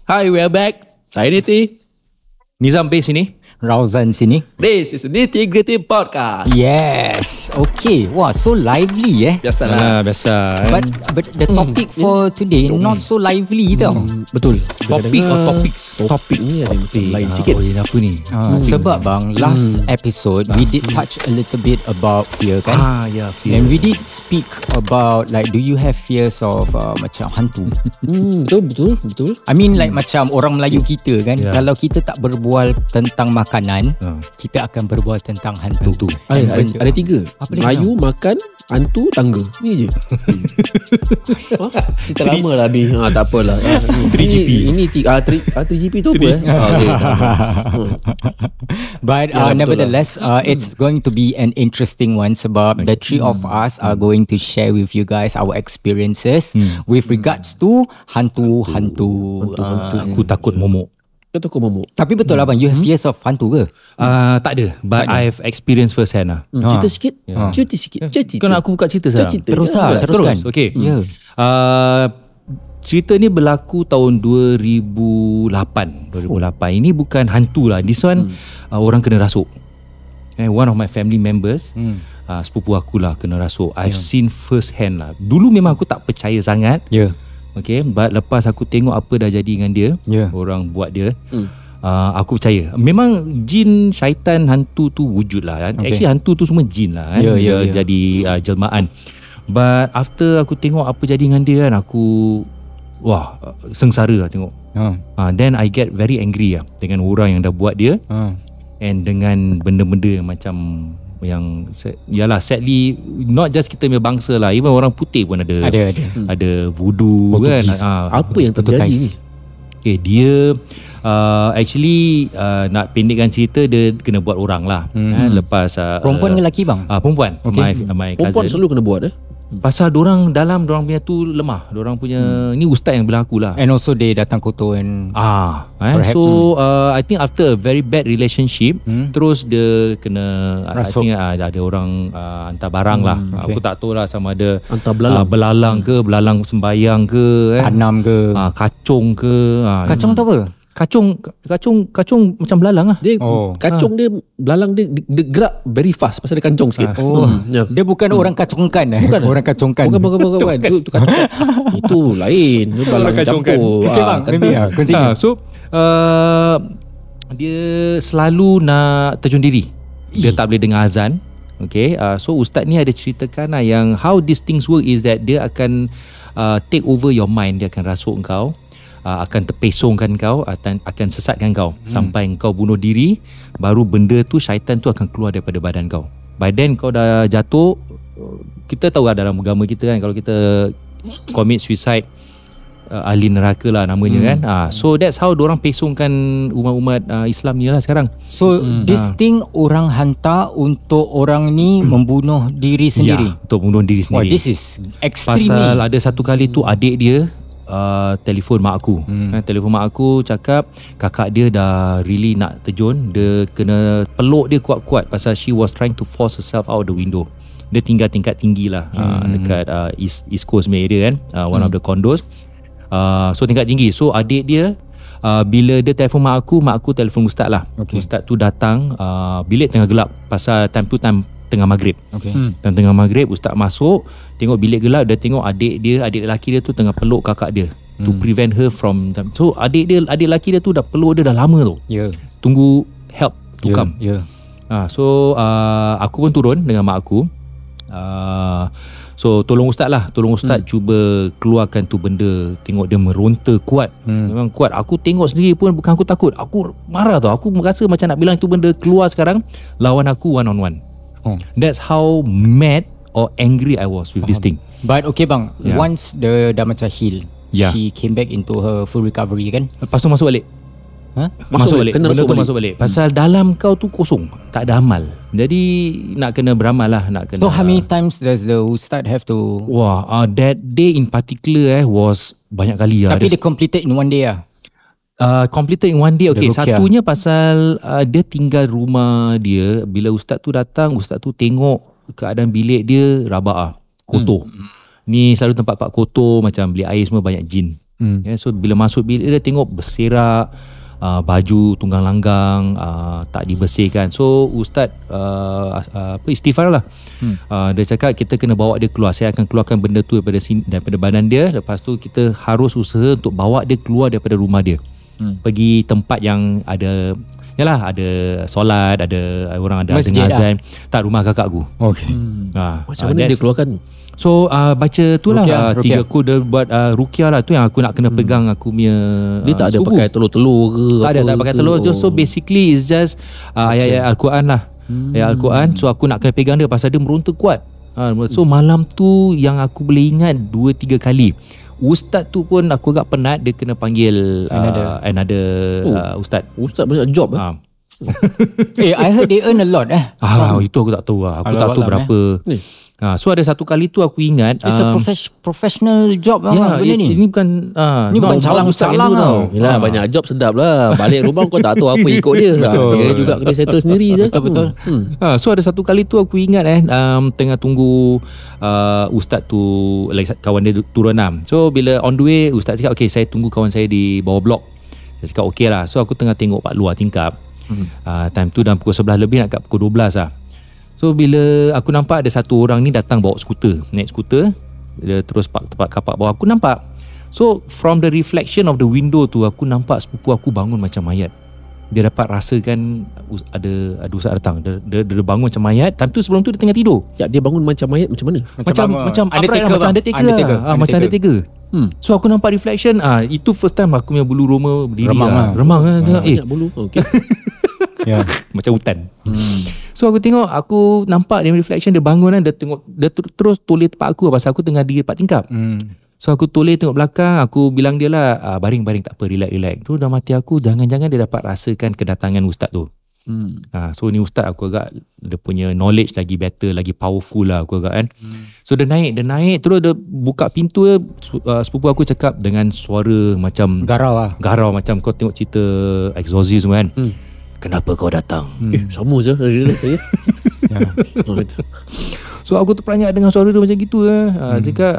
Hi, we are back. Saya Niti. Nizam base sini. Rauzan sini. This is Nitty Gritty Podcast. Yes. Okay. Wah, so lively Biasalah. Biasa But the topic for today not so lively tau. Betul. Topik or topics? Topik ni ada yang lain sikit. Oh, ini apa ni? Sebab bang, last episode we did touch a little bit about fear kan. Ya, fear. And we did speak about like, do you have fears of macam hantu? Betul. I mean like macam orang Melayu kita kan, kalau kita tak berbual tentang makanan, kita akan berbual tentang hantu. Ada tiga. Apa lagi? Melayu, makan, hantu, tangga. Ni je. Kita lama lah habis. Tak apalah. 3GP. Ini 3GP tu apa? Okay. But nevertheless, it's going to be an interesting one sebab the three of us are going to share with you guys our experiences with regards to hantu-hantu. Aku takut momok. Kau takut momok? Tapi betul lah bang, you have fears of hantu ke? Tak ada. But I've experienced first hand lah. Cerita sikit. Cerita sikit. Kau nak aku buka cerita sekarang? Teruskan. Okay. Ya. Cerita ni berlaku tahun 2008. Ini bukan hantu lah. This one orang kena rasuk. One of my family members, sepupu aku lah kena rasuk. I've seen first hand lah. Dulu memang aku tak percaya sangat. Okay, but lepas aku tengok apa dah jadi dengan dia, orang buat dia, aku percaya. Memang jin, syaitan, hantu tu wujud lah kan. Actually hantu tu semua jin lah kan. Jadi jelmaan. But after aku tengok apa jadi dengan dia kan, aku sengsara lah tengok. Then I get very angry lah dengan orang yang dah buat dia, and dengan benda-benda yang macam yang yalah, sadly not just kita punya bangsa lah, even orang putih pun ada voodoo kan. Apa yang terjadi ni? Okay, dia actually nak pendekkan cerita, dia kena buat orang lah. Lepas Perempuan ke lelaki bang? Perempuan. My cousin. Perempuan selalu kena buat Pasal dorang punya tu lemah. Dorang punya ni ustaz yang berlaku lah. And also they datang kotor and so I think after a very bad relationship, terus dia kena I think ada orang hantar barang lah. Aku tak tahu lah sama ada hantar belalang. belalang sembayang ke, tanam ke, kacung ke. Kacung tu apa? Kacung macam belalang lah. Dia kacung dia, belalang dia gerak very fast pasal dia kancung sikit. Dia bukan orang kacungkan orang kacungkan. Bukan. Itu kacung. Itu lain. Itu belalang campur. Okay bang, continue. So dia selalu nak terjun diri. Dia tak boleh dengar azan. Okay, so ustaz ni ada ceritakan yang how these things work is that dia akan take over your mind. Dia akan rasuk kau, akan terpesongkan kau, akan sesatkan kau sampai kau bunuh diri. Baru benda tu, syaitan tu akan keluar daripada badan kau. By then kau dah jatuh. Kita tahu lah dalam agama kita kan, kalau kita commit suicide, ahli neraka lah namanya kan. So that's how dorang pesongkan umat-umat Islam ni lah sekarang. So this thing orang hantar untuk orang ni membunuh diri sendiri. Untuk bunuh diri sendiri. This is extreme. Pasal ada satu kali tu adik dia telefon mak aku. Telefon mak aku cakap kakak dia dah really nak terjun. Dia kena peluk dia kuat-kuat pasal she was trying to force herself out the window. Dia tinggal tingkat tinggi lah, dekat East Coast area kan, one of the condos. So tingkat tinggi. So adik dia bila dia telefon mak aku telefon ustaz lah. Ustaz tu datang, bilik tengah gelap pasal time tu time tengah maghrib. Tengah maghrib, ustaz masuk, tengok bilik gelap, dia tengok adik lelaki dia tu tengah peluk kakak dia to prevent her from. So adik lelaki dia tu dah peluk dia dah lama tu. Tunggu help to come. So aku pun turun dengan mak aku. So tolong ustaz cuba keluarkan tu benda. Tengok dia meronta kuat. Memang kuat. Aku tengok sendiri pun bukan aku takut, aku marah tau. Aku merasa macam nak bilang tu benda keluar sekarang, lawan aku one on one. That's how mad or angry I was with this thing. But okay bang, once dia dah macam heal, she came back into her full recovery kan. Lepas tu masuk balik. Masuk balik. Benda tu masuk balik. Pasal dalam kau tu kosong, tak ada amal. Jadi nak kena beramal lah, nak kena. So how many times does the ustaz have to? That day in particular was banyak kali lah. Tapi dia completed in one day lah. Completed in one day. Okay, satunya pasal dia tinggal rumah dia. Bila ustaz tu datang, ustaz tu tengok keadaan bilik dia rabak kotor. Ni selalu tempat kotor, macam bilik air semua banyak jin. So bila masuk bilik dia tengok berserak, baju tunggang langgang tak dibersihkan. So ustaz istighfar lah. Dia cakap kita kena bawa dia keluar. Saya akan keluarkan benda tu daripada badan dia. Lepas tu kita harus usaha untuk bawa dia keluar daripada rumah dia. Pergi tempat yang ada solat, ada orang ada masjid dengar azan. Tak, rumah kakak aku. Okay. Macam mana dia keluarkan? So baca tu lah Ruqyah. 3 kod dia buat ruqyah lah. Tu yang aku nak kena pegang aku punya Dia tak ada sepupu. pakai telur-telur ke? Tak pakai telur. So basically it's just ayat-ayat Al-Quran lah. Ayat Al-Quran. So aku nak kena pegang dia pasal dia meronta kuat. So malam tu yang aku boleh ingat 2-3 kali. Ustaz tu pun aku agak penat. Dia kena panggil another ustaz. Ustaz banyak job I heard they earn a lot Itu aku tak tahu lah. Aku tak tahu Alam-alam, berapa. So ada satu kali tu aku ingat It's a professional job benda ni. Ini bukan Ni bukan calang-calang tau. Yelah, banyak job sedap lah. Balik rumah kau tak tahu apa ikut dia. Dia juga kena settle sendiri je. Betul. So ada satu kali tu aku ingat tengah tunggu ustaz tu, kawan dia turun. So bila on the way, ustaz cakap okay, saya tunggu kawan saya di bawah blok. Saya cakap okay lah. So aku tengah tengok pak luar tingkap. Time tu dalam pukul 11 lebih nak kat pukul 12 lah. So bila aku nampak ada satu orang ni datang bawa skuter, naik skuter, dia terus tempat kapak bawah. Aku nampak. So from the reflection of the window tu, aku nampak sepupu aku bangun macam mayat. Dia dapat rasakan ada ustaz datang. Dia bangun macam mayat. Time tu sebelum tu dia tengah tidur. Ya, dia bangun macam mayat macam mana? Macam Undertaker. Macam Undertaker. So aku nampak reflection. Itu first time aku punya bulu roma berdiri. Remang lah. Banyak bulu. Okay. Macam hutan. So aku tengok, aku nampak dia reflection, dia bangun dia tengok, dia terus toleh tempat aku pasal aku tengah di tempat tingkap. So aku toleh tengok belakang, aku bilang dia lah baring-baring tak apa, relax. Tu dalam hati aku, jangan-jangan dia dapat rasakan kedatangan ustaz tu. So ni ustaz aku agak dia punya knowledge lagi better, lagi powerful lah aku agak kan. So dia naik terus dia buka pintu sepupu aku cakap dengan suara macam garau macam kau tengok cerita Exorcist kan. Kenapa kau datang? Sama je. So aku terperanjat dengan suara dia macam gitu lah. Cakap,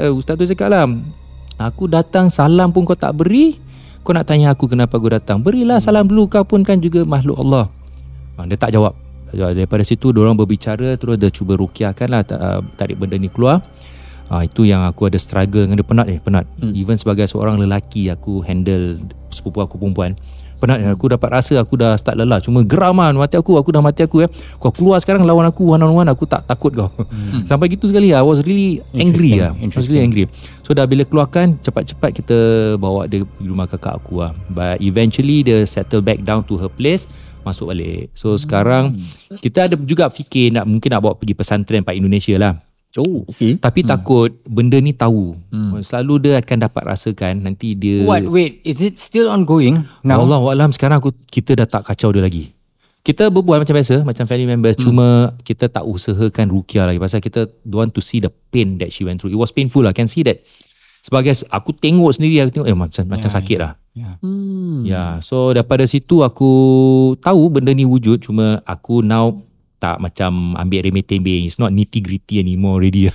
ustaz tu cakap lah, aku datang salam pun kau tak beri. Kau nak tanya aku kenapa aku datang? Berilah salam dulu, kau pun kan juga makhluk Allah. Dia tak jawab. Daripada situ diorang berbicara, terus dia cuba ruqyahkan lah, tarik benda ni keluar. Itu yang aku ada struggle dengan dia, penat. Even sebagai seorang lelaki, aku handle sepupu aku perempuan. Penat, aku dapat rasa aku dah start lelah. Cuma geram mati aku dah mati aku. Kau keluar sekarang lawan aku one on one, aku tak takut kau. Sampai gitu sekali. I was really angry lah. I was really angry. So dah bila keluarkan, cepat-cepat kita bawa dia pergi rumah kakak aku lah. But eventually dia settle back down to her place, masuk balik. So sekarang kita ada juga fikir mungkin nak bawa pergi pesantren Pak Indonesia lah. Okay. Tapi takut benda ni tahu. Selalu dia akan dapat rasakan nanti dia. Wait, is it still ongoing now? Wallahualam, sekarang kita dah tak kacau dia lagi. Kita berbual macam biasa, macam family members, cuma kita tak usahakan ruqyah lagi pasal kita don't want to see the pain that she went through. It was painful lah, can see that. Sebagai aku tengok sendiri, aku tengok macam sakit lah. So daripada situ aku tahu benda ni wujud, cuma aku now tak macam ambil remeh-temeh. It's not nitty-gritty anymore already.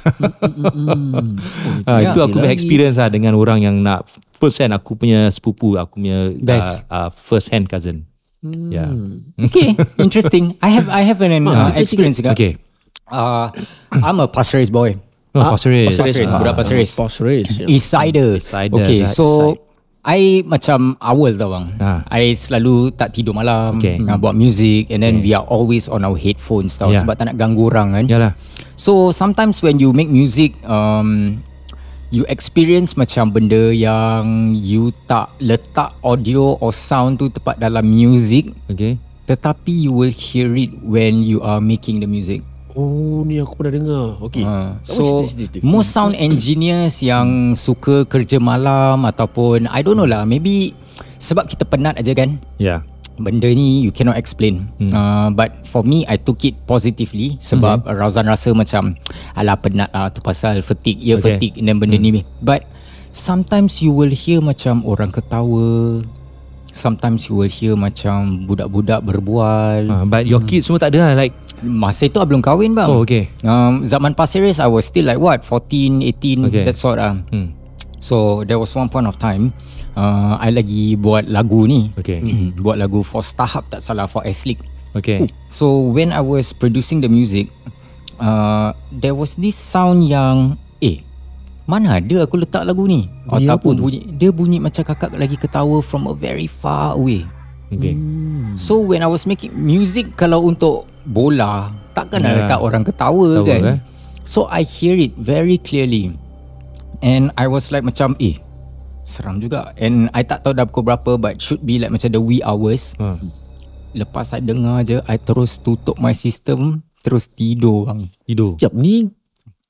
Itu aku punya experience lah dengan orang yang nak first hand, aku punya sepupu, aku punya first hand cousin. Okay, interesting. I have an experience juga. Okay. I'm a Pasir Ris boy. Pasir Ris. Budak Pasir Ris. East Sider. Okay, so I macam awal tau bang. I selalu tak tidur malam, buat music, and then we are always on our headphones tau, sebab tak nak ganggu orang kan. So sometimes when you make music, you experience macam benda yang you tak letak audio or sound tu tepat dalam music, tetapi you will hear it when you are making the music. Oh, ni aku pernah dengar. Okay. So most sound engineers yang suka kerja malam ataupun I don't know lah, maybe sebab kita penat aja kan. Benda ni you cannot explain. But for me, I took it positively sebab Razan rasa macam alah penat lah tu pasal fatigue, fatigue dan benda ni. But sometimes you will hear macam orang ketawa. Sometimes you will hear macam budak-budak berbual. But your kids semua tak ada lah, like masa itu I belum kahwin bang. Oh, okay. Zaman Pasir Ris I was still like what 14, 18, that sort lah. So there was one point of time I lagi buat lagu ni. Okay. Buat lagu for Starhub tak salah, for S-League. Okay. So when I was producing the music, there was this sound yang mana ada aku letak lagu ni? Ataupun bunyi macam kakak lagi ketawa from a very far away. Okay. So when I was making music, kalau untuk bola takkan nak letak orang ketawa kan. So I hear it very clearly, and I was like macam seram juga. And I tak tahu dah pukul berapa, but should be like macam the wee hours. Lepas saya dengar je, I terus tutup my system, terus tidur bang. Sekejap, ni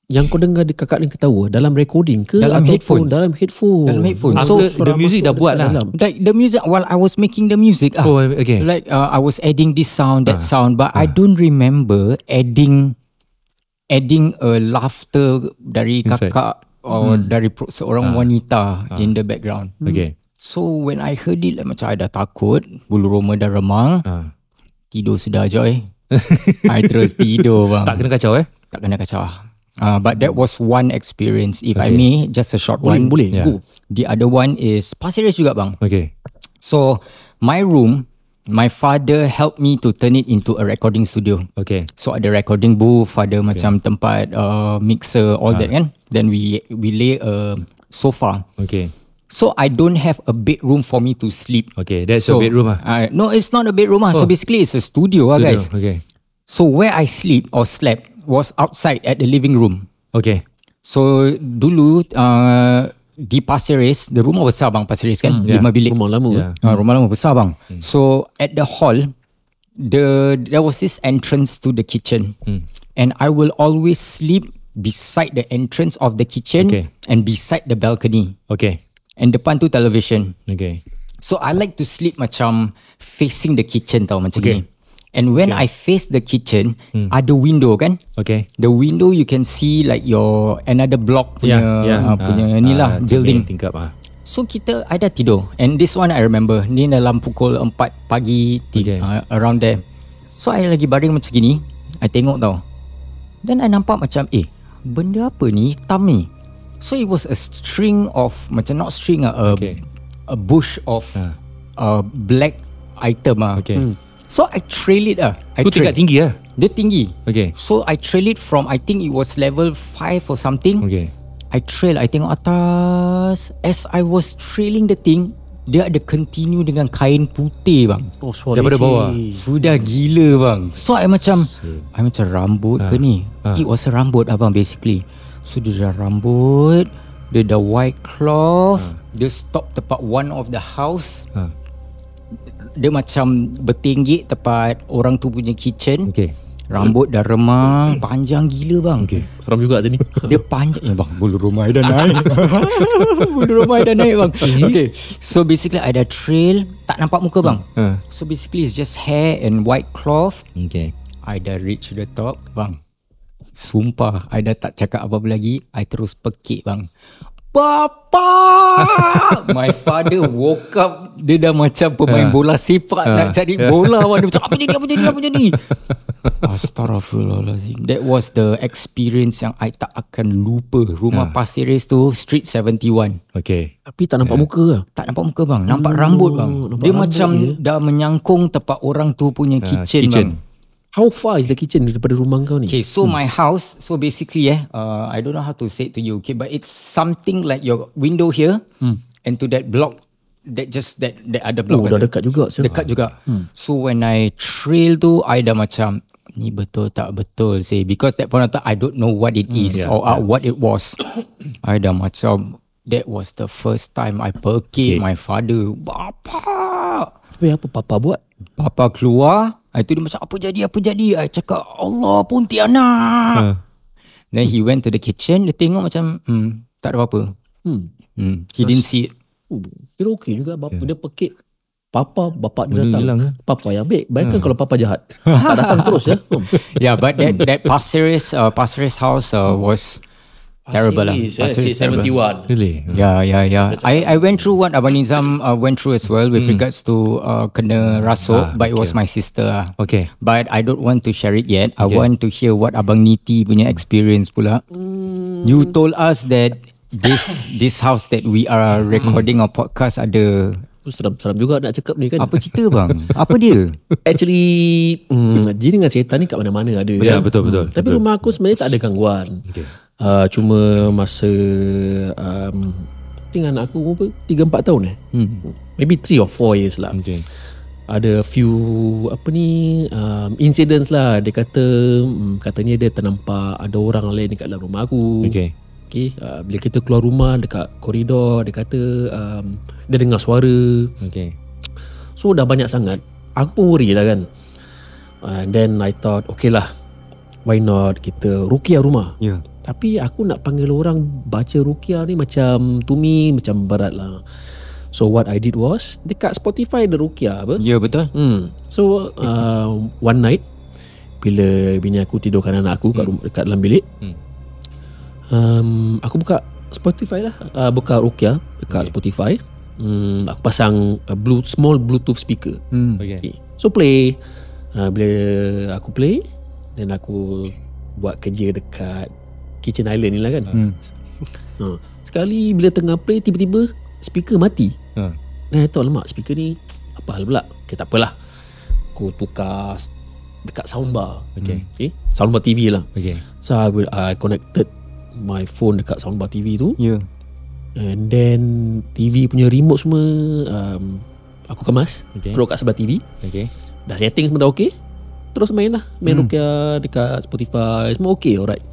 yang kau dengar kakak ni ketawa dalam recording ke? Dalam headphone. Dalam headphone. So the music dah buat lah. Like the music while I was making the music. Okay. Like I was adding this sound, that sound, but I don't remember adding a laughter dari kakak or dari seorang wanita in the background. Okay. So when I heard it, like macam I dah takut, bulu roma dah remang. Tidur sudah Joy. I terus tidur bang. Tak kena kacau Tak kena kacau. But that was one experience. If I may, just a short one. Boleh. Go. The other one is Pasir Ris juga bang. Okay. So my room, my father helped me to turn it into a recording studio. Okay. So ada recording booth, ada macam tempat mixer, all that kan. Then we lay a sofa. Okay. So I don't have a bedroom for me to sleep. Okay, that's your bedroom No, it's not a bedroom So basically it's a studio guys. Okay. So where I sleep or slept was outside at the living room. Okay. So dulu di Pasir Ris, the rumah besar bang Pasir Ris kan, 5 bilik. Rumah lama. Rumah lama besar bang. So at the hall, there was this entrance to the kitchen, and I will always sleep beside the entrance of the kitchen and beside the balcony. Okay. And depan tu television. Okay. So I like to sleep macam facing the kitchen tau macam ni. And when I face the kitchen, ada window kan? Okay. The window you can see like your another block punya punya ni lah building. Tingkap So kita ada tidur. And this one I remember, ni dalam pukul 4 pagi around there. So I lagi baring macam gini, I tengok tau. Then I nampak macam benda apa ni hitam ni. So it was a string of macam not string a bush of black item So I trail it Itu tingkat tinggi Dia tinggi. Okay. So I trail it from, I think it was level 5 or something. Okay. I tengok atas. As I was trailing the thing, dia ada continue dengan kain putih bang. Daripada bawah. Sudah gila bang. So I macam rambut ke ni? It was a rambut abang basically. So dia dah rambut, dia dah white cloth, dia stop tepat one of the house. Dia macam bertinggik tepat orang tu punya kitchen. Rambut dah remang, panjang gila bang. Seram juga tadi. Dia panjang bang, bulu rumah dah naik. Bulu rumah dah naik bang. Okay. So basically I dah trail, tak nampak muka bang. So basically it's just hair and white cloth. I dah reach the top bang. Sumpah I dah tak cakap apa-apa lagi, I terus pekik bang. Papa! My father woke up. Dia dah macam pemain bola sepak nak cari bola. Dia macam apa jadi? Astaghfirullahalazim. That was the experience yang I tak akan lupa. Rumah Pasir Ris tu, Street 71. Okay. Tapi tak nampak muka ke? Tak nampak muka bang. Nampak rambut bang. Dia macam dah menyangkung tepat orang tu punya kitchen bang. How far is the kitchen daripada rumah kau ni? Okay, so my house, so basically I don't know how to say it to you, okay, but it's something like your window here and to that block, that ada block. Dah dekat juga. Dekat juga. So when I trail tu, I dah macam, ni betul tak betul say, because that point of time I don't know what it is or what it was. I dah macam, that was the first time I pekik my father. Bapa! Tapi apa papa buat? Papa keluar. Itu dia macam apa jadi. I cakap Allah Pontianak. Then he went to the kitchen. Dia tengok macam tak ada apa-apa. He didn't see it. Kira okey juga. Bapa dia pekik Papa, bapak dia datang. Papa yang baik. Bayangkan kalau papa jahat. Tak datang terus ya. Yeah, but that Pasir Ris house was terrible lah. Pasir Ris 71. Really? Yeah. I went through what Abang Nizam went through as well with regards to kena rasuk, but it was my sister. Okay. But I don't want to share it yet. I want to hear what Abang Niti punya experience pula. You told us that this house that we are recording our podcast ada seram juga nak cakap ni kan. Apa cerita bang? Apa dia? Actually jin dengan syaitan ni kat mana-mana ada kan? Betul. Tapi rumah aku sebenarnya tak ada gangguan. Cuma masa anak aku umur 3-4 tahun maybe 3 or 4 years lah. Ada few incidents lah. Dia katanya dia ternampak ada orang lain dekat dalam rumah aku. Bila kita keluar rumah dekat koridor, dia kata dia dengar suara. So dah banyak sangat. Aku pun worry lah kan. And then I thought okay lah, why not kita ruqyah rumah. Tapi aku nak panggil orang baca ruqyah ni macam to me macam berat lah. So what I did was dekat Spotify ada ruqyah apa? Ya betul. So one night bila bini aku tidurkan anak aku dekat dalam bilik, aku buka Spotify lah, buka ruqyah dekat Spotify. Aku pasang small Bluetooth speaker. So play. Bila aku play, dan aku buat kerja dekat Kitchen Island ni lah kan. Sekali bila tengah play, tiba-tiba speaker mati. Dan I thought, lemak speaker ni apa hal pula. Okay, tak apalah, aku tukar dekat soundbar. Soundbar TV lah. So I connected my phone dekat soundbar TV tu. And then TV punya remote semua aku kemas, taruh kat sebelah TV. Dah setting semua dah okay. Terus main lah, main ruqyah dekat Spotify, semua okay, alright.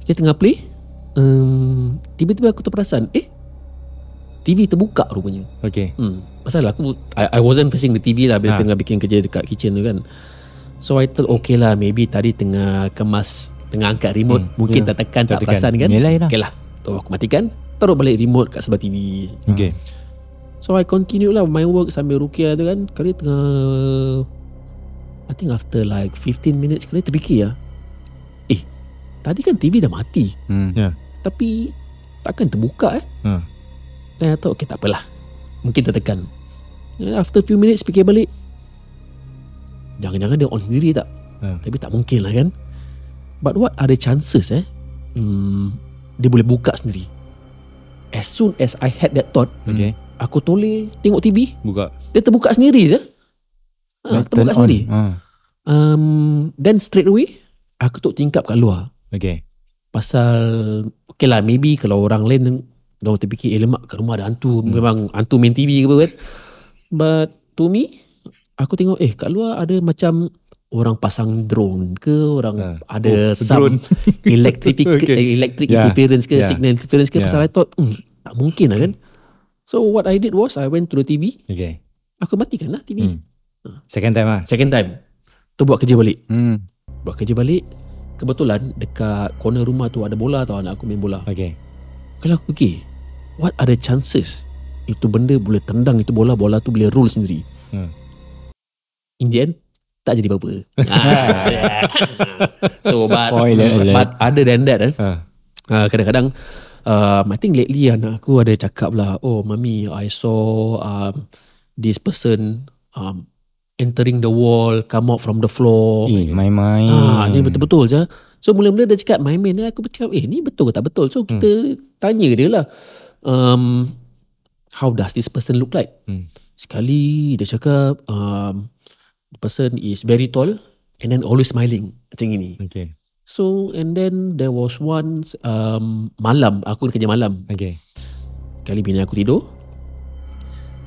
Kita tengah play, tiba-tiba aku terperasan, TV terbuka rupanya. Pasal aku I wasn't facing the TV lah bila tengah bikin kerja dekat kitchen tu kan. So I thought okay lah, maybe tadi tengah kemas, tengah angkat remote, mungkin tak tekan, tak perasan kan. Okay lah, tu aku matikan, taruh balik remote kat sebelah TV. So I continue lah my work sambil ruqyah tu kan. Kali tengah, I think after like 15 minutes, kali terfikir lah, tadi kan TV dah mati, tapi takkan terbuka Dan I thought okay, tak apalah, mungkin tertekan. After few minutes fikir balik, jangan-jangan dia on sendiri tak? Tapi tak mungkin lah kan. But what are the chances dia boleh buka sendiri. As soon as I had that thought, aku toleh tengok TV, dia terbuka sendiri je. Terbuka sendiri. Then straight away aku tok tingkap kat luar. Pasal okay lah, maybe kalau orang lain dah terfikir lemak kat rumah ada hantu, memang hantu main TV ke apa kan. But to me, aku tengok kat luar ada macam orang pasang drone ke, orang ada some electric interference ke, signal interference ke. Pasal I thought tak mungkin lah kan. So what I did was I went to the TV. Aku matikan lah TV. Second time. Tu buat kerja balik. Buat kerja balik, kebetulan dekat corner rumah tu ada bola tau, anak aku main bola. Kalau aku fikir, what are the chances itu benda boleh tendang itu bola tu boleh roll sendiri. In the end tak jadi apa-apa. So but other than that kadang-kadang I think lately anak aku ada cakap lah, oh mami, I saw this person entering the wall, come out from the floor. Main-main. Ni betul-betul je. So mula-mula dia cakap main-main, aku cakap ni betul ke tak betul. So kita tanya dia lah, how does this person look like? Sekali dia cakap the person is very tall and then always smiling macam ini. So and then there was once malam, aku kerja malam. Kali bini aku tidur,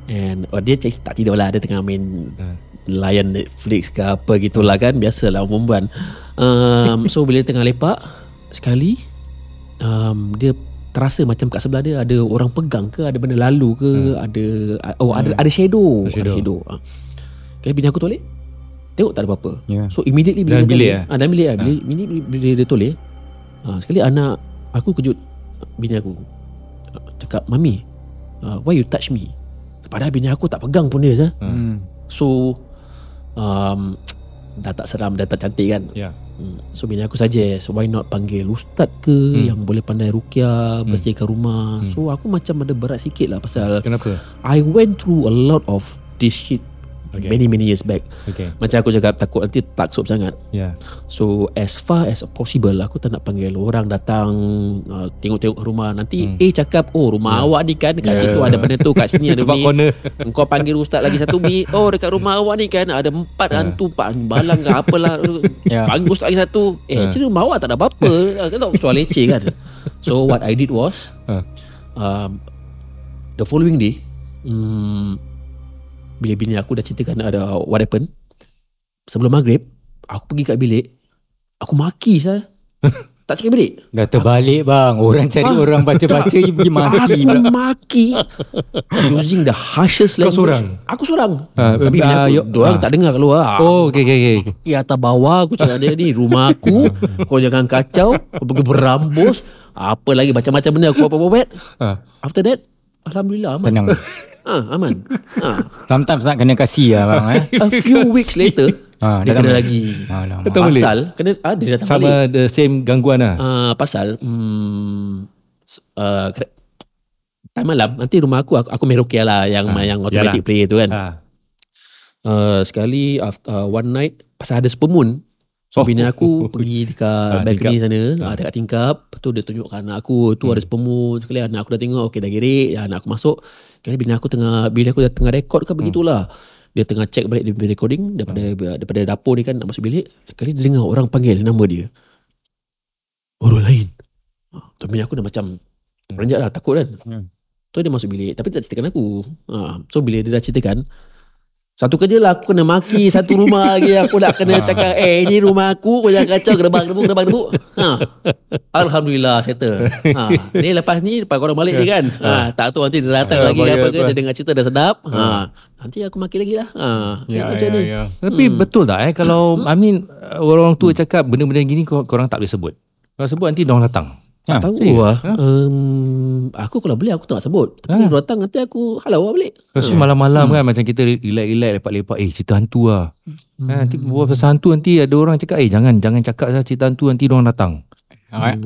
and dia tak tidur lah, dia tengah main layan Netflix ke apa gitulah kan, biasalah perempuan. So bila tengah lepak, sekali dia terasa macam kat sebelah dia ada orang pegang ke, ada benda lalu ke, ada shadow. Kali bini aku toleh, tengok tak ada apa-apa. So immediately bila dalam bilik bila dia toleh, sekali anak aku kejut bini aku, cakap, mami, why you touch me? Padahal bini aku tak pegang pun dia. So dah tak seram, dah tak cantik kan. So bini aku suggest, why not panggil ustaz ke yang boleh pandai ruqyah, bersihkan rumah. So aku macam ada berat sikit lah pasal kenapa? I went through a lot of this shit Many years back. Macam aku cakap, takut nanti taksub sangat. So as far as possible, aku tak nak panggil orang datang tengok-tengok rumah. Nanti cakap, rumah awak ni kan dekat situ ada benda tu, kat sini ada ni. Engkau panggil ustaz lagi satu, dekat rumah awak ni kan ada 4 hantu, 4 balang ke apalah. Panggil ustaz lagi satu. Actually rumah awak tak ada apa-apa. Kan tak soal leceh kan. So what I did was the following day, bila bini aku dah ceritakan ada what happened, sebelum maghrib aku pergi kat bilik, aku maki saya. Tak cakap balik. Dah terbalik bang. Orang cari orang baca-baca pergi maki. Aku maki using the harshest language. Kau seorang? Aku seorang. Tapi bini aku, diorang tak dengar keluar. Okay. Atas bawah aku cakap dia ni rumah aku. Kau jangan kacau. Kau pergi berambus. Apa lagi macam-macam benda aku buat. After that, alhamdulillah aman. Tenang. Aman. Sometimes nak kena kasih lah bang. A few weeks later, dia kena lagi. Pasal kena dia datang sama balik. The same gangguan lah. Pasal time malam nanti rumah aku main ruqyah lah, yang automatic player tu kan. Sekali one night pasal ada supermoon. So bini aku pergi dekat balcony sana, dekat tingkap. Lepas tu dia tunjukkan anak aku tu ada supermoon. Sekali anak aku dah tengok, okey dah gerik, anak aku masuk. Sekali bini aku dah tengah rekod ke begitulah. Dia tengah check balik dia recording daripada dapur ni kan, nak masuk bilik. Sekali dia dengar orang panggil nama dia. Orang lain. Tu bini aku dah macam beranjak dah, takut kan. Tu dia masuk bilik tapi tak ceritakan aku. So bila dia dah ceritakan, satu kerja lah aku kena maki satu rumah lagi. Aku nak kena cakap, ni rumah aku, kau jangan kacau, gerbang debu. Alhamdulillah settle. Ni lepas korang balik ni kan. Tak tahu nanti dia datang lagi apa ke, dia dengar cerita dah sedap. Nanti aku maki lagi lah. Tapi betul tak kalau orang tua cakap benda-benda gini korang tak boleh sebut. Kalau sebut nanti diorang datang. Tak tahu lah. Aku kalau boleh aku tak nak sebut. Tapi kalau datang nanti aku halau lah balik. Lepas malam-malam kan macam kita relax lepak-lepak, cerita hantu lah. Nanti buat pasal hantu, nanti ada orang cakap jangan cakap pasal cerita hantu, nanti diorang datang.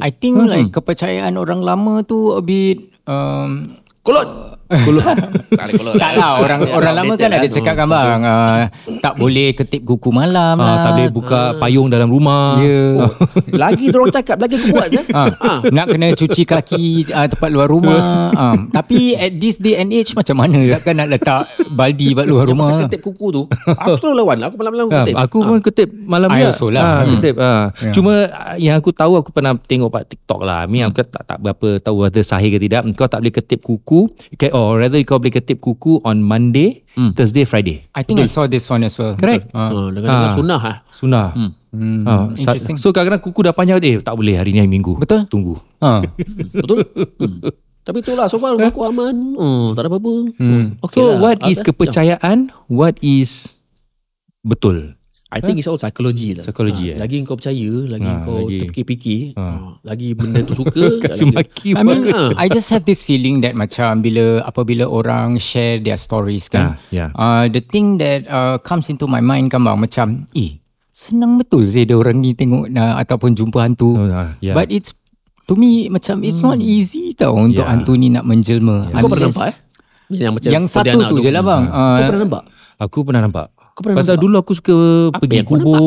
I think like kepercayaan orang lama tu a bit kolot. Tak lah, orang lama kan ada cakap kan bang, tak boleh ketip kuku malam lah, tak boleh buka payung dalam rumah. Lagi diorang cakap, lagi aku buat je. Nak kena cuci kaki tempat luar rumah. Tapi at this day and age macam mana takkan nak letak baldi kat luar rumah. Pasal ketip kuku tu, aku selalu lawan. Aku malam-malam ketip. Aku pun ketip malam ni. Ketip. Cuma yang aku tahu, aku pernah tengok kat TikTok lah. Aku tak berapa tahu ada sahih ke tidak. Kau tak boleh ketip kuku, or rather kau boleh ketip kuku on Monday, Thursday, Friday. I think I saw this one as well. Correct. Dengan sunnah. Sunnah. Interesting. So kadang-kadang kuku dah panjang, tak boleh hari ni hari Minggu. Betul. Tunggu. Betul. Tapi itulah, so far rumah aku aman. Tak ada apa-apa. Okay so lah. What is kepercayaan? What is betul? I think it's all psychology lah. Lagi kau percaya, lagi kau terfikir-fikir, lagi benda tu suka. I just have this feeling that macam apabila orang share their stories kan, the thing that comes into my mind kan bang, macam senang betul sih dia orang ni tengok ataupun jumpa hantu. But it's, to me macam it's not easy tau untuk hantu ni nak menjelma. Kau pernah nampak yang satu tu je lah bang. Kau pernah nampak? Aku pernah nampak. Pasal dulu aku suka pergi kubur.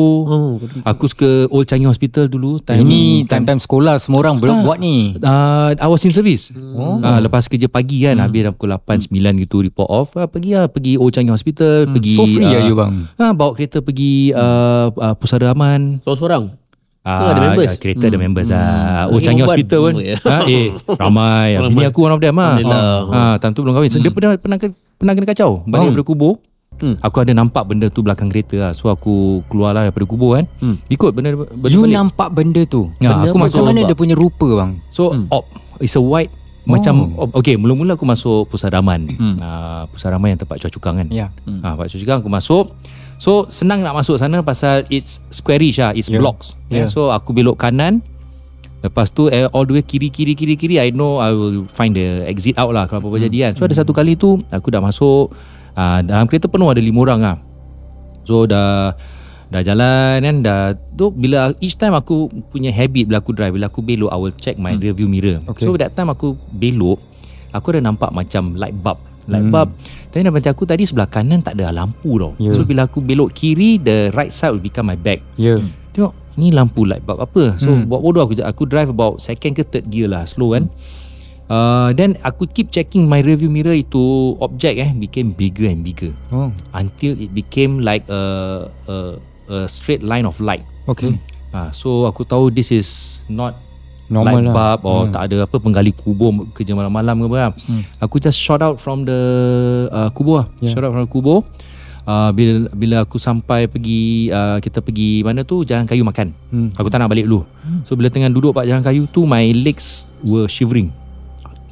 Aku suka Old Changi Hospital dulu. Ini time sekolah semua orang buat ni. I was in service. Lepas kerja pagi kan, habis dah pukul 8, 9 gitu report off. Pergi Old Changi Hospital. Pergi so free you bang. Bawa kereta pergi Pusara Aman. Seorang-seorang? Ada members? Kereta ada members Old Changi Hospital pun ramai. Bini aku one of them time tu belum kahwin. Dia pernah kena kacau balik daripada kubur. Aku ada nampak benda tu belakang kereta lah. So aku keluar lah daripada kubur kan. Ikut benda you balik. Nampak benda tu? Aku macam mana dia punya rupa bang? So it's a white macam okay, mula-mula aku masuk Pusara Aman. Pusara Aman yang tempat Chua Chu Kang kan. Tempat Chua Chu Kang aku masuk. So senang nak masuk sana pasal it's squarish lah. It's blocks. So aku belok kanan. Lepas tu all the way kiri I know I will find the exit out lah kalau apa-apa jadi kan. So ada satu kali tu aku dah masuk, dalam kereta penuh ada 5 orang lah. So dah jalan kan, tu bila each time aku punya habit bila aku drive, bila aku belok I will check my rear view mirror. So that time aku belok, aku ada nampak macam light bulb Light bulb. Tapi macam aku tadi sebelah kanan tak ada lampu tau. So bila aku belok kiri, the right side will become my back. Tengok ni lampu light bulb apa. So buat bodoh aku drive about second ke third gear lah, slow kan. Then aku keep checking my rearview mirror, itu object became bigger and bigger until it became like a straight line of light. So aku tahu this is not normal light bulb or tak ada apa penggali kubur kerja malam-malam ke apa. Aku just shot out from the kubur shot out from the kubur. Bila aku sampai kita pergi mana tu, Jalan Kayu makan. Aku tak nak balik dulu. So bila tengah duduk kat Jalan Kayu tu, my legs were shivering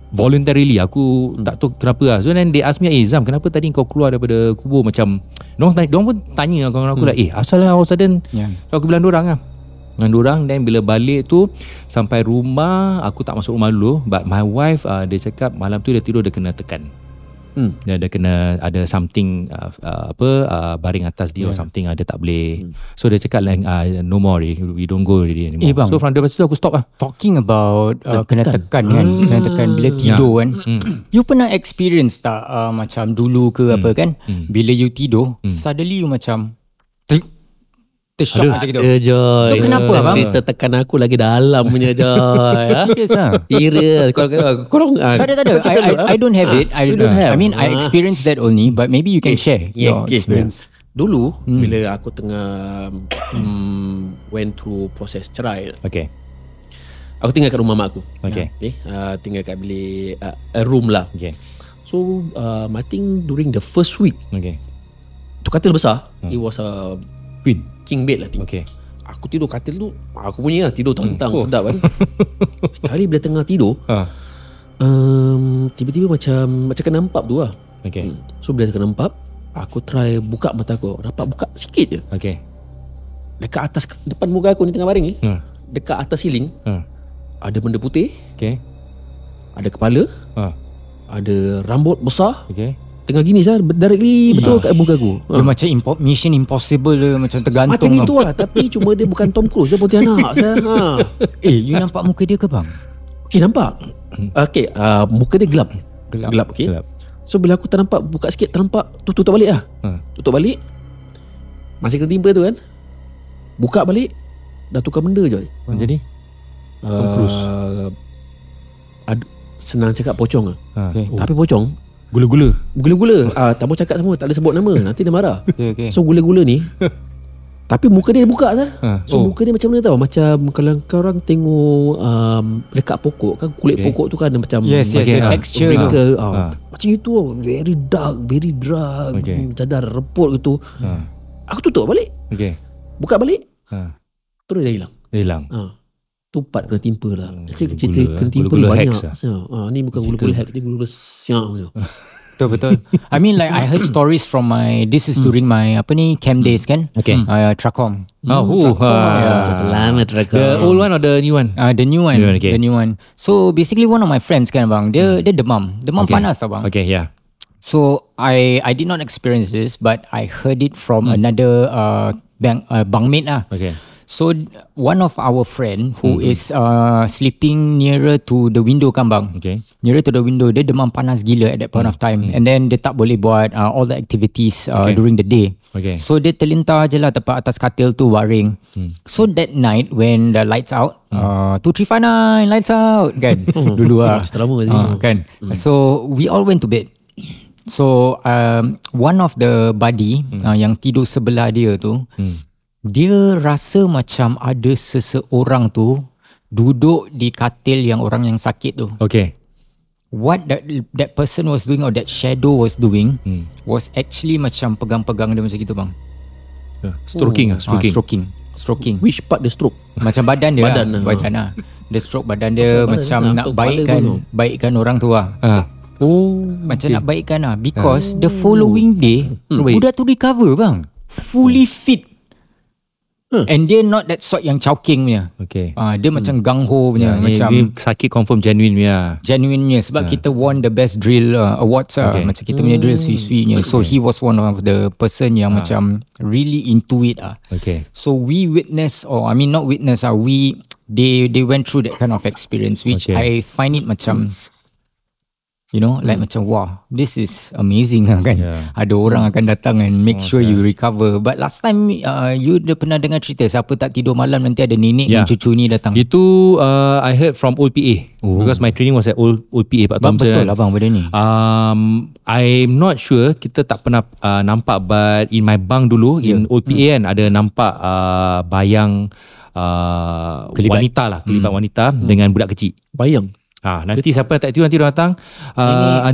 voluntarily. Aku tak tahu kenapa lah. So then they ask me, Zam, kenapa tadi kau keluar daripada kubur? Macam Diorang pun tanya aku lah, asal lah all sudden. So aku bilang diorang lah, dengan diorang. Dan bila balik tu sampai rumah, aku tak masuk rumah dulu, but my wife dia cakap malam tu dia tidur, dia kena tekan. Dia kena ada something baring atas dia or something, dia tak boleh. So dia cakap no more, we don't go already anymore. So from the situ aku stop lah. Talking about kena tekan kan, kena tekan bila tidur kan. You pernah experience tak macam dulu ke apa kan, bila you tidur suddenly you macam tershock macam gitu. Joy. Tu kenapa abang? Cerita tekan aku lagi dalam punya Joy. Serius lah. Serius. Korang tak ada. I don't have it. I mean I experienced that only, but maybe you can share your experience. Dulu bila aku tengah went through proses cerai. Aku tinggal kat rumah mak aku. Tinggal kat bilik a room lah. So I think during the first week, tu katil besar. It was a king bed lah. Aku tidur katil tu, aku punya lah, tidur tentang sedap kan. Sekali bila tengah tidur, tiba-tiba macam kena empap tu lah. So bila kena empap, aku try buka mata aku, dapat buka sikit je. Dekat atas, depan muka aku ni tengah baring ni, dekat atas ceiling, ada benda putih, ada kepala, ada rambut besar, tengah gini saya directly betul kat muka aku. Dia macam Mission Impossible dia, macam tergantung macam itu lah. Tapi cuma dia bukan Tom Cruise, dia Pontianak saya. You nampak muka dia ke bang? Nampak. Muka dia gelap. So bila aku ternampak, buka sikit ternampak, tutup balik lah. Tutup balik, masih kena timpa tu kan. Buka balik, dah tukar benda je. Jadi Tom Cruise senang cakap pocong lah. Tapi pocong Gula-gula. Tak mau cakap semua, tak boleh sebut nama, nanti dia marah. So gula-gula ni tapi muka dia buka lah. So muka dia macam mana tahu, macam kalau korang tengok dekat pokok kan, kulit pokok tu kan ada macam texture macam itu, very dark, very dark, cadar reput gitu. Aku tutup balik, buka balik, terus dia hilang. Tu part kena timpa lah. Cerita kena timpa ni banyak. Ni bukan gula-gula hack, ni gula-gula siang je. Betul. I mean like I heard stories from this is during my camp days kan. Tracom. Lama Tracom. The old one or the new one? The new one. The new one. So basically one of my friends kan bang, dia demam panas tau bang. So I did not experience this, but I heard it from another bangmate lah. So one of our friend who is sleeping nearer to the window kan bang, nearer to the window, dia demam panas gila at that point of time, and then dia tak boleh buat all the activities during the day. So dia terlintar je lah tempat atas katil tu baring. So that night when the lights out, 2359 lights out kan, dulu lah kan. So we all went to bed. So one of the buddy yang tidur sebelah dia tu, dia rasa macam ada seseorang tu duduk di katil yang orang yang sakit tu. What that person was doing, or that shadow was doing, was actually macam pegang-pegang dia macam gitu bang. Stroking. Which part dia stroke? Macam badan dia badan lah. Dia stroke badan dia macam nak baikkan orang tu lah. Macam nak baikkan lah. Because the following day budak tu recover bang, fully fit. And dia not that sort yang chowking punya. Dia macam gung ho punya, macam sakit confirm genuine punya. Sebab kita won the best drill awards lah. Macam kita punya drill sui-sui nya. So he was one of the person yang macam really into it lah. So we witness, or I mean not witness lah, they went through that kind of experience, which I find it macam You know, like macam wah, this is amazing lah kan. Ada orang akan datang and make sure you recover. But last time you dah pernah dengar cerita siapa tak tidur malam nanti ada nenek dan cucu ni datang. Itu I heard from old PA. Because my training was at old PA Pak Thompson. Betul lah bang benda ni. I'm not sure, kita tak pernah nampak, but in my bunk dulu in old PA kan ada nampak bayang wanita lah, kelibat wanita dengan budak kecil. Bayang. Nanti siapa tak tidur nanti dia datang,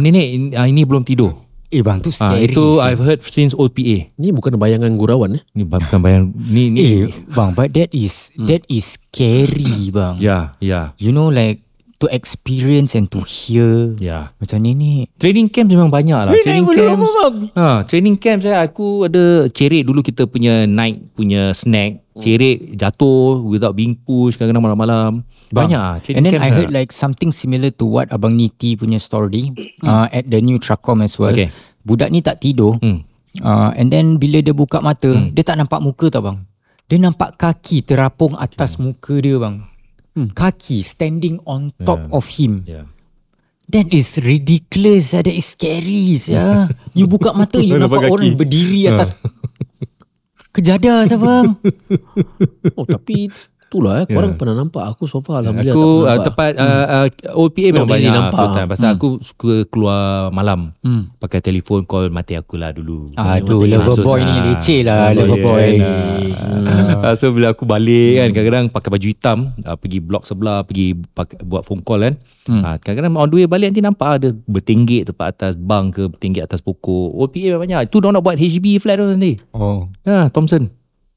nenek ini belum tidur. Bang tu scary. Itu I've heard since old PA. Ni bukan bayangan gurauan Ni bukan bayang ni. Bang, but that is scary bang. Yeah. You know, like to experience and to hear. Macam ni training camp memang banyak lah. Training camp aku ada cerik dulu, kita punya night punya snack. Cerik jatuh without being pushed kadang-kadang malam-malam. Banyak. And then I heard like something similar to what Abang Niti punya story at the new Tracom as well. Budak ni tak tidur. And then bila dia buka mata, dia tak nampak muka tau bang. Dia nampak kaki terapung atas muka dia bang. Kaki standing on top of him. That is ridiculous. That is scary. You buka mata, you nampak orang berdiri atas kejadah bang. Tapi itulah korang pernah nampak. Aku so far alhamdulillah aku tempat old PA memang banyak nampak. Pasal aku suka keluar malam, pakai telefon call mati aku lah dulu. Aduh, lover boy ni leceh lah. Lover boy. So bila aku balik kan, kadang-kadang pakai baju hitam, pergi blok sebelah, pergi buat phone call kan. Kadang-kadang on the way balik nanti nampak ada bertinggik tempat atas bang ke, bertinggik atas pokok. Old PA banyak. Itu diorang nak buat HB flat tu nanti. Thompson.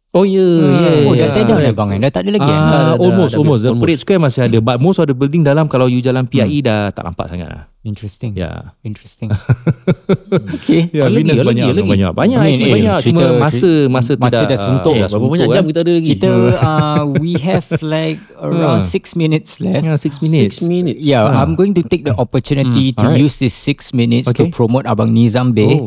Dah tiada dah bang. Dah tak ada lagi. Almost. The Parade Square masih ada, but most of the building dalam, kalau you jalan PIE dah tak nampak sangat lah. Interesting. Interesting. Okay. Banyak. Cuma masa dah suntuk. Berapa banyak jam kita ada lagi? Kita we have like around 6 minutes left. 6 minutes. I'm going to take the opportunity to use this 6 minutes to promote Abang Nizam Bey.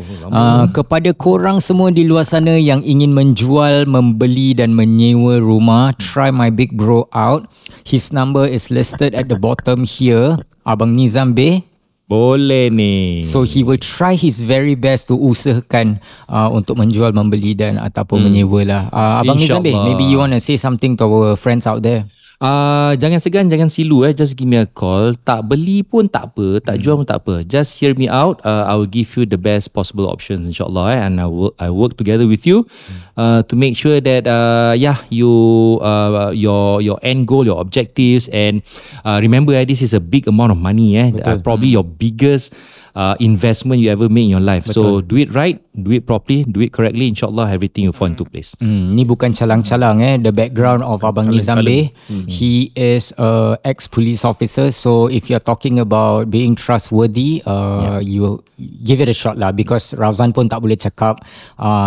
Kepada korang semua di luar sana yang ingin menjual, membeli dan menyewa rumah, try my big bro out. His number is listed at the bottom here. Abang Nizam Bey. Boleh ni. So he will try his very best to usahakan untuk menjual, membeli dan ataupun menyewa lah. Abang Nizam Bey, maybe you want to say something to our friends out there. Jangan segan, jangan silu. Just give me a call. Tak beli pun tak apa, tak jual pun tak apa. Just hear me out. I will give you the best possible options, insyaAllah. And I work together with you to make sure that your end goal, your objectives, and remember this is a big amount of money. Probably your biggest investment you ever made in your life. So do it right, do it properly, do it correctly. InsyaAllah everything will fall into place. Ni bukan calang-calang. The background of Abang Nizam Bey, he is a ex-police officer. So if you're talking about being trustworthy, you give it a shot lah. Because Razan pun tak boleh cakap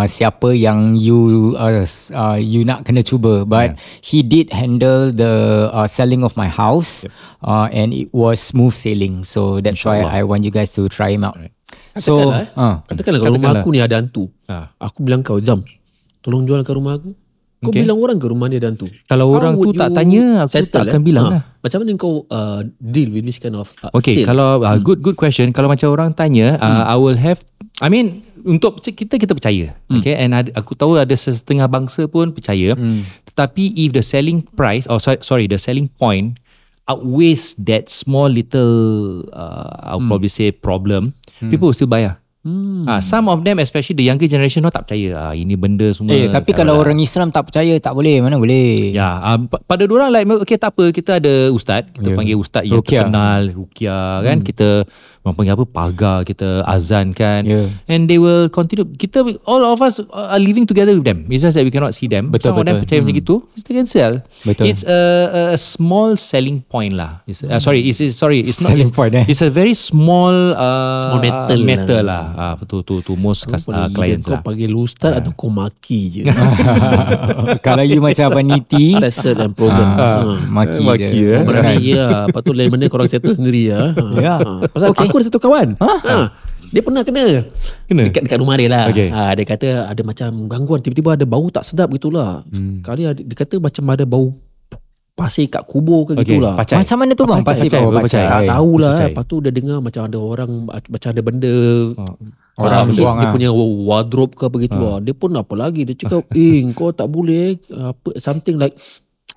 siapa yang you nak kena cuba. But he did handle the selling of my house, and it was smooth sailing. So that's why I want you guys to try him out. So katakanlah kalau rumah aku ni ada hantu, aku bilang kau, Zam, tolong jual ke rumah aku. Kau bilang orang ke rumah ni ada hantu. Kalau orang tu tak tanya, aku tak akan bilang lah. Macam mana kau deal with this kind of sale? Kalau good question. Kalau macam orang tanya, I will have, untuk kita percaya. And aku tahu ada setengah bangsa pun percaya. Tetapi if the selling price, the selling point outweighs that small little I'll probably say problem, people will still buy. Some of them, especially the younger generation, tak percaya ini benda semua. Tapi kalau orang Islam tak percaya, tak boleh. Mana boleh. Pada diorang like, okay tak apa, kita ada ustaz, kita panggil ustaz yang terkenal, Ruqyah kan, kita orang panggil apa, pagar, kita azan kan, and they will continue. Kita, all of us are living together with them. It's just that we cannot see them. Some of them percaya macam gitu, they can sell. It's a small selling point lah. It's not selling point. It's a very small metal lah. To most clients lah. Kau panggil ustaz atau kau maki je. Kalau you macam Abang Niti, tested and proven, maki je. Berani ya. Lepas tu lain benda korang settle sendiri ya. Pasal aku ada satu kawan, dia pernah kena dekat rumah dia lah. Dia kata ada macam gangguan, tiba-tiba ada bau tak sedap gitulah. Kali dia kata macam ada bau pasir kat kubur ke gitulah. Macam mana tu bang? Pasir pacai. Tak tahulah. Lepas tu dia dengar macam ada orang, macam ada benda. Orang buang dia punya wardrobe ke apa gitu lah. Dia pun apa lagi, dia cakap kau tak boleh something like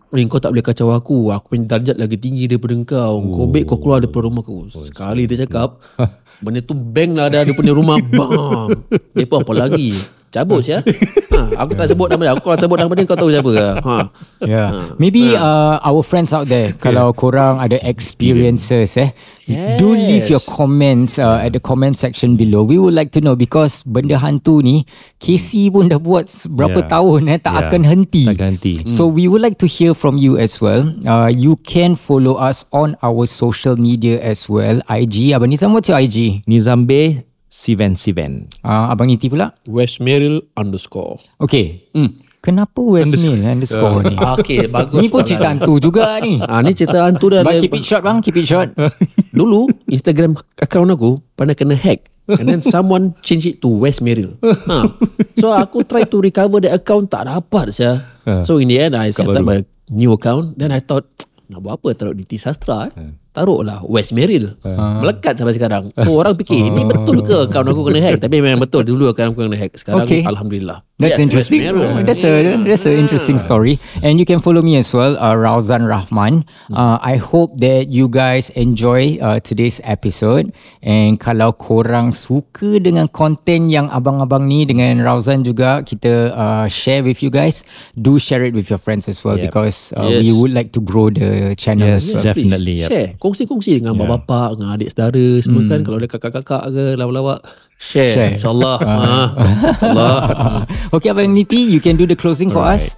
kau tak boleh kacau aku punya darjat lagi tinggi daripada kau. Kau baik kau keluar daripada rumah aku. Sekali dia cakap benda tu bang lah dia punya rumah. Bam. Dia pun apa lagi, cabut ya. Aku tak sebut nama dia. Aku kalau sebut nama dia kau tahu siapa ke? Maybe our friends out there, kalau korang ada experiences do leave your comments at the comment section below. We would like to know, because benda hantu ni Casey pun dah buat berapa tahun tak akan henti. So we would like to hear from you as well. You can follow us on our social media as well. IG, Abang Nizam, what's your IG? Nizambe Siven. Abang Niti pula? Westmeril _ Okay. Kenapa Westmeril _ ni? Okay, bagus. Ni pun cerita hantu juga ni. Ni cerita hantu dah. Keep it short bang, keep it short. Dulu Instagram account aku pernah kena hack, and then someone change it to Westmeril. So aku try to recover the account, tak dapat saja. So in the end I set up a new account. Then I thought, nak buat apa, taruh Niti Sastra taruhlah Westmeril. Melekat sampai sekarang. So orang fikir ni betul ke akaun aku kena hack? Tapi memang betul, dulu akaun aku kena hack. Sekarang Alhamdulillah. That's interesting. That's an interesting story. And you can follow me as well, Rauzan Rahman. I hope that you guys enjoy today's episode. And kalau korang suka dengan konten yang abang-abang ni dengan Rauzan juga kita share with you guys, do share it with your friends as well, because we would like to grow the channel as well. Definitely. Share, kongsi-kongsi dengan bapak-bapak, dengan adik saudara semua kan. Kalau ada kakak-kakak ke lawak-lawak, share. InsyaAllah. InsyaAllah. Okay, Abang Niti, you can do the closing for us.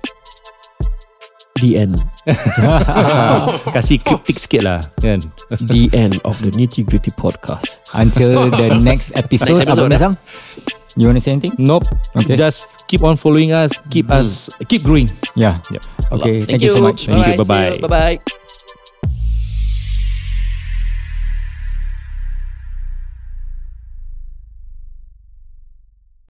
The end. Kasih kriptik sikit lah kan. The end of the Nitty Gritty podcast. Until the next episode. Abang Nizam, you want to say anything? Nope. Okay. Just keep on following us. Keep growing. Yeah. Okay. Thank you so much. Thank you. Bye-bye. Bye-bye.